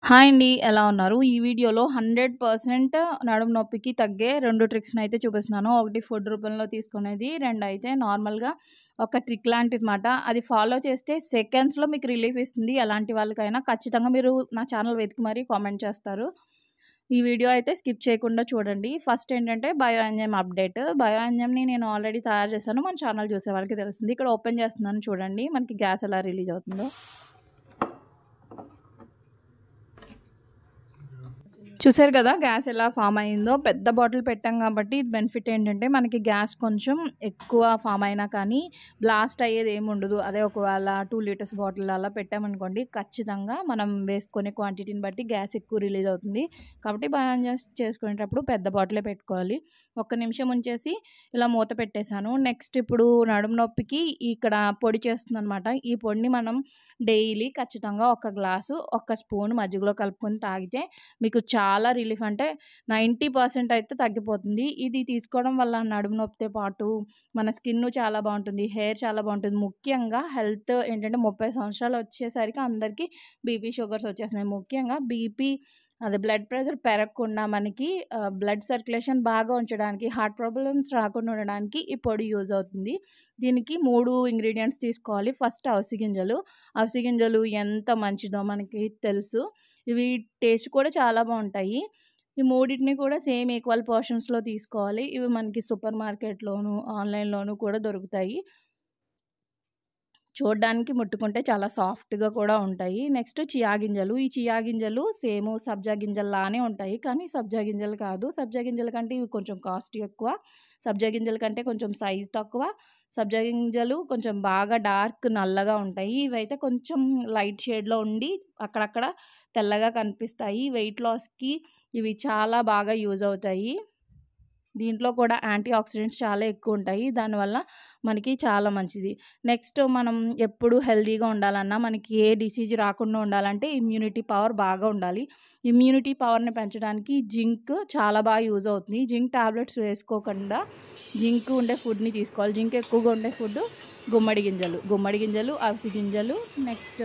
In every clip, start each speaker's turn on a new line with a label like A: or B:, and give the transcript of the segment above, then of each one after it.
A: Hi అండి. ఎలా ఉన్నారు? ఈ వీడియోలో 100% నడుము నొప్పికి తగ్గే 2 ట్రిక్స్‌నైతే చూపిస్తున్నాను. ఒకటి ఫుడ్ రూపంలో తీసుకునేది, రెండైతే నార్మల్‌గా ఒక ట్రిక్ లాంటిదిమాట. అది ఫాలో చేస్తే సెకండ్స్‌లో మీకు రిలీఫ్ ఇస్తుంది. ఎలాంటి వాళ్ళకైనా ఖచ్చితంగా మీరు నా ఛానల్ వెతికి మరీ కామెంట్ చేస్తారు. ఈ వీడియో అయితే స్కిప్ చేయకుండా చూడండి. ఫస్ట్ ఏంటంటే బయో ఎంజైమ్ అప్డేట్. బయో ఎంజైమ్‌ని నేను ఆల్రెడీ తయారు చేశాను. మన ఛానల్ చూసే వాళ్ళకి తెలుస్తుంది. ఇక్కడ ఓపెన్ చేస్తున్నాను చూడండి. మనకి గ్యాస్ ఎలా రిలీజ్ అవుతుందో. చూసారు కదా గ్యాస్ ఎలా ఫామ్ అయిందో. పెద్ద బాటిల్ పెట్టాం కాబట్టి బెనిఫిట్ ఏంటంటే మనకి గ్యాస్ కొంచెం ఎక్కువ ఫామ్ అయినా కానీ బ్లాస్ట్ అయ్యేది ఏమి ఉండదు. అదే ఒకవేళ 2 లీటర్స్ బాటిల్ అలా పెట్టామనుకోండి, ఖచ్చితంగా మనం వేసుకునే క్వాంటిటీని బట్టి గ్యాస్ ఎక్కువ రిలీజ్ అవుతుంది. కాబట్టి చేసుకునేటప్పుడు పెద్ద బాటిలే పెట్టుకోవాలి. ఒక్క నిమిషం ఉంచేసి ఇలా మూత పెట్టేశాను. నెక్స్ట్ ఇప్పుడు నడుము నొప్పికి ఇక్కడ పొడి చేస్తుందనమాట. ఈ పొడిని మనం డైలీ ఖచ్చితంగా ఒక గ్లాసు, ఒక స్పూన్ మజ్జిగలో కలుపుకొని తాగితే మీకు చాలా రిలీఫ్, అంటే 90% అయితే తగ్గిపోతుంది. ఇది తీసుకోవడం వల్ల నడుము నొప్పితో పాటు మన స్కిన్ చాలా బాగుంటుంది, హెయిర్ చాలా బాగుంటుంది. ముఖ్యంగా హెల్త్ ఏంటంటే 30 సంవత్సరాలు వచ్చేసరికి అందరికీ బీపీ, షుగర్స్ వచ్చేస్తున్నాయి. ముఖ్యంగా బీపీ అదే బ్లడ్ ప్రెషర్ పెరగకుండా మనకి బ్లడ్ సర్క్యులేషన్ బాగా ఉంచడానికి, హార్ట్ ప్రాబ్లమ్స్ రాకుండా ఉండడానికి ఈ పొడి యూజ్ అవుతుంది. దీనికి 3 ఇంగ్రీడియంట్స్ తీసుకోవాలి. ఫస్ట్ అవిసె గింజలు. అవిసె గింజలు ఎంత మంచిదో మనకి తెలుసు. ఇవి టేస్ట్ కూడా చాలా బాగుంటాయి. ఈ మూడిటిని కూడా సేమ్ ఈక్వల్ పోర్షన్స్‌లో తీసుకోవాలి. ఇవి మనకి సూపర్ మార్కెట్‌లోను, ఆన్‌లైన్‌లోను కూడా దొరుకుతాయి. చూడ్డానికి ముట్టుకుంటే చాలా సాఫ్ట్‌గా కూడా ఉంటాయి. నెక్స్ట్ చియా గింజలు. ఈ చియా గింజలు సేమ్ సబ్జా గింజల్లానే ఉంటాయి. కానీ సబ్జా గింజలు కాదు. సబ్జా గింజల కంటే ఇవి కొంచెం కాస్ట్ ఎక్కువ. సబ్జా గింజల కంటే కొంచెం సైజ్ తక్కువ. సబ్జా గింజలు కొంచెం బాగా డార్క్ నల్లగా ఉంటాయి. ఇవైతే కొంచెం లైట్ షేడ్‌లో ఉండి అక్కడక్కడ తెల్లగా కనిపిస్తాయి. వెయిట్ లాస్‌కి ఇవి చాలా బాగా యూజ్ అవుతాయి. దీంట్లో కూడా యాంటీ ఆక్సిడెంట్స్ చాలా ఎక్కువ ఉంటాయి. దానివల్ల మనకి చాలా మంచిది. నెక్స్ట్ మనం ఎప్పుడు హెల్తీగా ఉండాలన్నా, మనకి ఏ డిసీజ్ రాకుండా ఉండాలంటే ఇమ్యూనిటీ పవర్ బాగా ఉండాలి. ఇమ్యూనిటీ పవర్‌ని పెంచడానికి జింక్ చాలా బాగా యూజ్ అవుతుంది. జింక్ టాబ్లెట్స్ వేసుకోకుండా జింక్ ఉండే ఫుడ్‌ని తీసుకోవాలి. జింక్ ఎక్కువగా ఉండే ఫుడ్ గుమ్మడి గింజలు, అవిసె గింజలు, నెక్స్ట్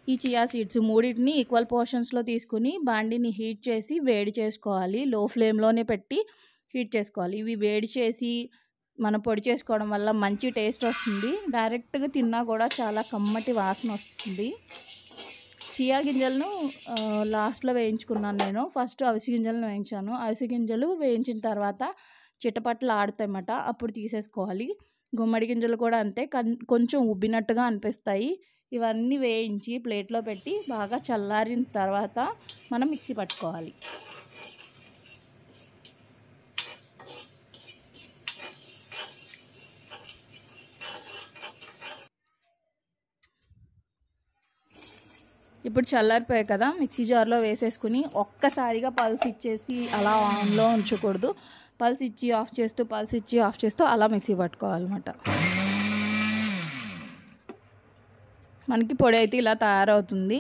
A: ఈ చియా సీడ్స్ మూడిటిని ఈక్వల్ పోర్షన్స్‌లో తీసుకొని బాండీని హీట్ చేసి వేడి చేసుకోవాలి. లో ఫ్లేమ్‌లోనే పెట్టి హీట్ చేసుకోవాలి. ఇవి వేడి చేసి మనం పొడి చేసుకోవడం వల్ల మంచి టేస్ట్ వస్తుంది. డైరెక్ట్‌గా తిన్నా కూడా చాలా కమ్మటి వాసన వస్తుంది. చియా గింజలను లాస్ట్‌లో వేయించుకున్నాను నేను. ఫస్ట్ అవిసె గింజలను వేయించాను. అవిసె గింజలు వేయించిన తర్వాత చిటపటలు ఆడతాయన్నమాట. అప్పుడు తీసేసుకోవాలి. గుమ్మడి గింజలు కూడా అంతే, కొంచెం ఉబ్బినట్టుగా అనిపిస్తాయి. ఇవన్నీ వేయించి ప్లేట్లో పెట్టి బాగా చల్లారిన తర్వాత మనం మిక్సీ పట్టుకోవాలి. ఇప్పుడు చల్లారిపోయాయి కదా, మిక్సీ జార్లో వేసేసుకుని ఒక్కసారిగా పల్స్ ఇచ్చేసి అలా ఆన్లో ఉంచకూడదు. పల్స్ ఇచ్చి ఆఫ్ చేస్తూ, పల్స్ ఇచ్చి ఆఫ్ చేస్తూ అలా మిక్సీ పట్టుకోవాలన్నమాట. మనకి పొడి అయితే ఇలా తయారవుతుంది.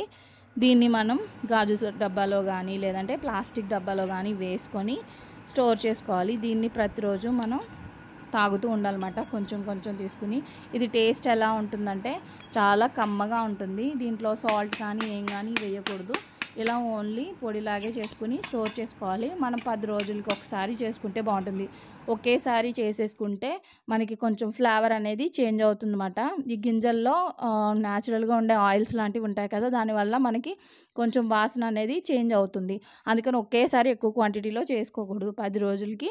A: దీన్ని మనం గాజు డబ్బాలో కానీ లేదంటే ప్లాస్టిక్ డబ్బాలో కానీ వేసుకొని స్టోర్ చేసుకోవాలి. దీన్ని ప్రతిరోజు మనం తాగుతూ ఉండాలన్నమాట, కొంచెం కొంచెం తీసుకుని. ఇది టేస్ట్ ఎలా ఉంటుందంటే చాలా కమ్మగా ఉంటుంది. దీంట్లో సాల్ట్ కానీ ఏం కానీ వేయకూడదు. ఇలా ఓన్లీ పొడిలాగే చేసుకుని స్టోర్ చేసుకోవాలి. మనం 10 రోజులకి ఒకసారి చేసుకుంటే బాగుంటుంది. ఒకేసారి చేసేసుకుంటే మనకి కొంచెం ఫ్లేవర్ అనేది చేంజ్ అవుతుందన్నమాట. ఈ గింజల్లో న్యాచురల్గా ఉండే ఆయిల్స్ లాంటివి ఉంటాయి కదా, దానివల్ల మనకి కొంచెం వాసన అనేది చేంజ్ అవుతుంది. అందుకని ఒకేసారి ఎక్కువ క్వాంటిటీలో చేసుకోకూడదు. 10 రోజులకి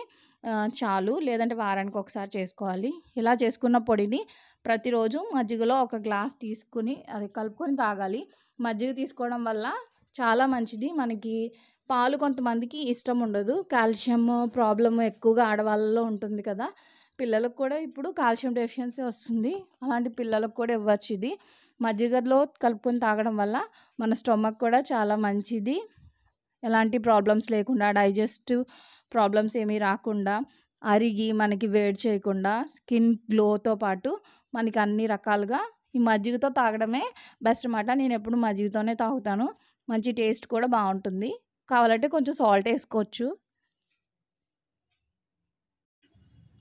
A: చాలు, లేదంటే వారానికి ఒకసారి చేసుకోవాలి. ఇలా చేసుకున్న పొడిని ప్రతిరోజు మజ్జిగలో ఒక గ్లాస్ తీసుకుని అది కలుపుకొని తాగాలి. మజ్జిగ తీసుకోవడం వల్ల చాలా మంచిది. మనకి పాలు కొంతమందికి ఇష్టం ఉండదు. కాల్షియం ప్రాబ్లం ఎక్కువగా ఆడవాళ్ళలో ఉంటుంది కదా, పిల్లలకు కూడా ఇప్పుడు కాల్షియం డెఫిషియన్సీ వస్తుంది. అలాంటి పిల్లలకు కూడా ఇవ్వచ్చు. ఇది మజ్జిగలో కలుపుకొని తాగడం వల్ల మన స్టొమక్ కూడా చాలా మంచిది. ఎలాంటి ప్రాబ్లమ్స్ లేకుండా, డైజెస్టివ్ ప్రాబ్లమ్స్ ఏమీ రాకుండా, అరిగి మనకి వేడి చేయకుండా, స్కిన్ గ్లోతో పాటు మనకి అన్ని రకాలుగా ఈ మజ్జిగతో తాగడమే బెస్ట్ అన్నమాట. నేను ఎప్పుడు మజ్జిగతోనే తాగుతాను. మంచి టేస్ట్ కూడా బాగుంటుంది. కావాలంటే కొంచెం సాల్ట్ వేసుకోవచ్చు.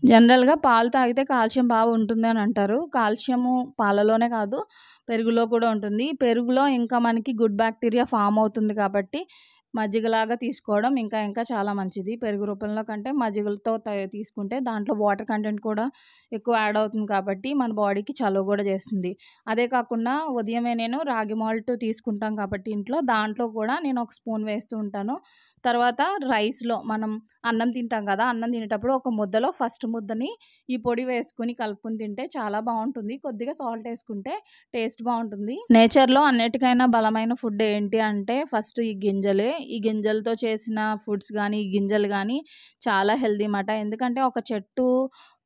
A: జనరల్‌గా పాలు తాగితే కాల్షియం బాగా ఉంటుంది అని అంటారు. కాల్షియము పాలలోనే కాదు, పెరుగులో కూడా ఉంటుంది. పెరుగులో ఇంకా మనకి గుడ్ బ్యాక్టీరియా ఫార్మ్ అవుతుంది కాబట్టి, మజ్జిగలాగా తీసుకోవడం ఇంకా ఇంకా చాలా మంచిది. పెరుగు రూపంలో కంటే మజ్జిగలతో తీసుకుంటే దాంట్లో వాటర్ కంటెంట్ కూడా ఎక్కువ యాడ్ అవుతుంది కాబట్టి, మన బాడీకి చలువ కూడా చేస్తుంది. అదే కాకుండా ఉదయమే నేను రాగి మాల్ట్ తీసుకుంటాం కాబట్టి ఇంట్లో, దాంట్లో కూడా నేను ఒక స్పూన్ వేస్తూ ఉంటాను. తర్వాత రైస్‌లో మనం అన్నం తింటాం కదా! అన్నం తినేటప్పుడు ఒక ముద్దలో ఫస్ట్ ముద్దని ఈ పొడి వేసుకొని కలుపుకొని తింటే చాలా బావుంటుంది. కొద్దిగా సాల్ట్ ఏసుకుంటే టేస్ట్ బావుంటుంది. నేచర్‌లో అన్నిటికైనా బలమైన ఫుడ్ ఏంటి అంటే ఫస్ట్ ఈ గింజలే. ఈ గింజలతో చేసిన ఫుడ్స్ గానీ, ఈ గింజలు గానీ చాలా హెల్తీ మాట. ఎందుకంటే ఒక చెట్టు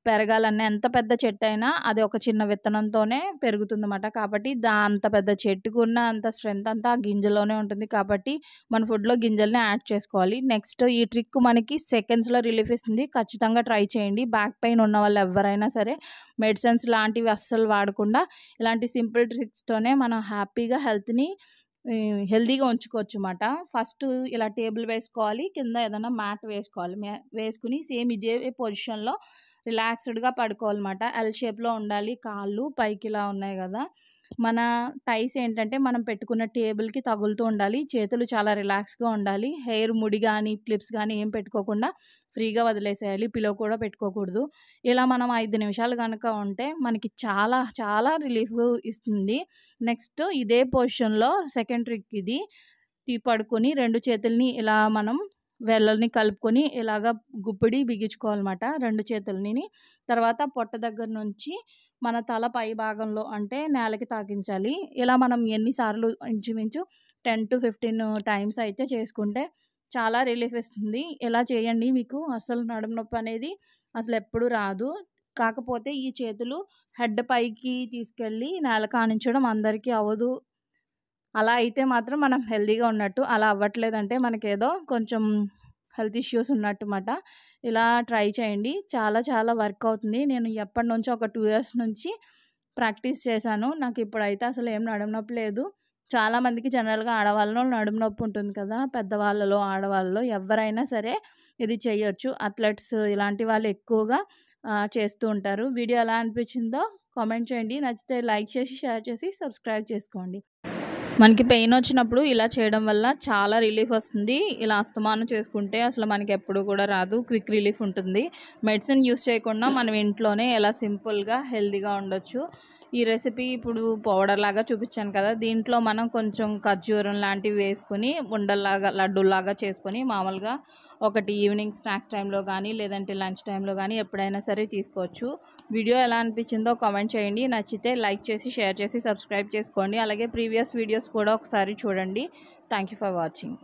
A: పెరగాలన్నా ఎంత పెద్ద చెట్టైనా అది ఒక చిన్న విత్తనంతోనే పెరుగుతుందన్నమాట. కాబట్టి అంత పెద్ద చెట్టుకున్న అంత స్ట్రెంత్ అంతా ఆ గింజలోనే ఉంటుంది. కాబట్టి మన ఫుడ్‌లో గింజల్ని యాడ్ చేసుకోవాలి. నెక్స్ట్ ఈ ట్రిక్ మనకి సెకండ్స్‌లో రిలీఫ్ ఇస్తుంది. ఖచ్చితంగా ట్రై చేయండి. బ్యాక్ పెయిన్ ఉన్న వాళ్ళు ఎవ్వరైనా సరే మెడిసిన్స్ లాంటివి అస్సలు వాడకుండా ఇలాంటి సింపుల్ ట్రిక్స్‌తోనే మనం హ్యాపీగా హెల్తీగా ఉంచుకోవచ్చుమాట. ఫస్ట్ ఇలా టేబుల్ వేసుకోవాలి. కింద ఏదైనా మ్యాట్ వేసుకోవాలి. వేసుకొని సేమ్ ఇదే పొజిషన్‌లో రిలాక్స్‌డ్‌గా పడుకోవాలన్నమాట. ఎల్ షేప్‌లో ఉండాలి. కాళ్ళు పైకి ఇలా ఉన్నాయి గదా! మన టైస్ ఏంటంటే మనం పెట్టుకున్న టేబుల్‌కి తగులుతూ ఉండాలి. చేతులు చాలా రిలాక్స్‌గా ఉండాలి. హెయిర్ ముడి గానీ, క్లిప్స్ గానీ ఏం పెట్టుకోకుండా ఫ్రీగా వదిలేసేయాలి. పిల్లో కూడా పెట్టుకోకూడదు. ఇలా మనం 5 నిమిషాలు గనక ఉంటే మనకి చాలా చాలా రిలీఫ్ ఇస్తుంది. నెక్స్ట్ ఇదే పొజిషన్‌లో సెకండ్ ట్రిక్ ఇది. పడుకొని 2 చేతుల్ని ఇలా మనం వేళ్ళని కలుపుకొని ఇలాగ గుప్పిడి బిగించుకోవాలన్నమాట 2 చేతులనిని. తర్వాత పొట్ట దగ్గర నుంచి మన తల పై భాగంలో అంటే నేలకి తాకించాలి. ఇలా మనం ఎన్ని సార్లు ఇంచుమించు 10-15 టైమ్స్ అయితే చేసుకుంటే చాలా రిలీఫ్ ఇస్తుంది. ఇలా చేయండి. మీకు అస్సలు నడుము నొప్పి అనేది అసలెప్పుడు రాదు. కాకపోతే ఈ చేతులు హెడ్ పైకి తీసుకెళ్ళి నేలకు ఆనించడం అందరికీ అవ్వదు. అలా అయితే మాత్రం మనం హెల్తీగా ఉన్నట్టు. అలా అవ్వట్లేదంటే మనకేదో కొంచెం హెల్త్ ఇష్యూస్ ఉన్నట్టు మాట. ఇలా ట్రై చేయండి. చాలా చాలా వర్క్ అవుతుంది. నేను ఎప్పటినుంచో ఒక 2 ఇయర్స్ నుంచి ప్రాక్టీస్ చేశాను. నాకిప్పుడైతే అసలు ఏం నడుము నొప్పి లేదు. చాలామందికి జనరల్‌గా ఆడవాళ్ళలో నడుము నొప్పి ఉంటుంది కదా! పెద్దవాళ్ళలో, ఆడవాళ్ళలో ఎవ్వరైనా సరే ఇది చేయొచ్చు. అథ్లెట్స్ ఇలాంటి వాళ్ళు ఎక్కువగా చేస్తూ ఉంటారు. వీడియో ఎలా అనిపించిందో కామెంట్ చేయండి. నచ్చితే లైక్ చేసి, షేర్ చేసి, సబ్స్క్రైబ్ చేసుకోండి. మనకి పెయిన్ వచ్చినప్పుడు ఇలా చేయడం వల్ల చాలా రిలీఫ్ వస్తుంది. ఇలా అస్తమానం చేసుకుంటే అసలు మనకెప్పుడు కూడా రాదు. క్విక్ రిలీఫ్ ఉంటుంది. మెడిసిన్ యూజ్ చేయకుండా మనం ఇంట్లోనే ఎలా సింపుల్‌గా, హెల్తీగా ఉండొచ్చు. ఈ రెసిపీ ఇప్పుడు పౌడర్ లాగా చూపించాను కదా! దీంట్లో మనం కొంచెం ఖర్జూరం లాంటివి వేసుకొని ఉండల్లాగా, లడ్డూలాగా చేసుకొని మామూలుగా ఒకటి ఈవినింగ్ స్నాక్స్ టైంలో గానీ, లేదంటే లంచ్ టైంలో గానీ ఎప్పుడైనా సరే తీసుకోవచ్చు. వీడియో ఎలా అనిపించిందో కామెంట్ చేయండి. నచ్చితే లైక్ చేసి, షేర్ చేసి, సబ్స్క్రైబ్ చేసుకోండి. అలాగే ప్రీవియస్ వీడియోస్ కూడా ఒకసారి చూడండి. Thank you for watching.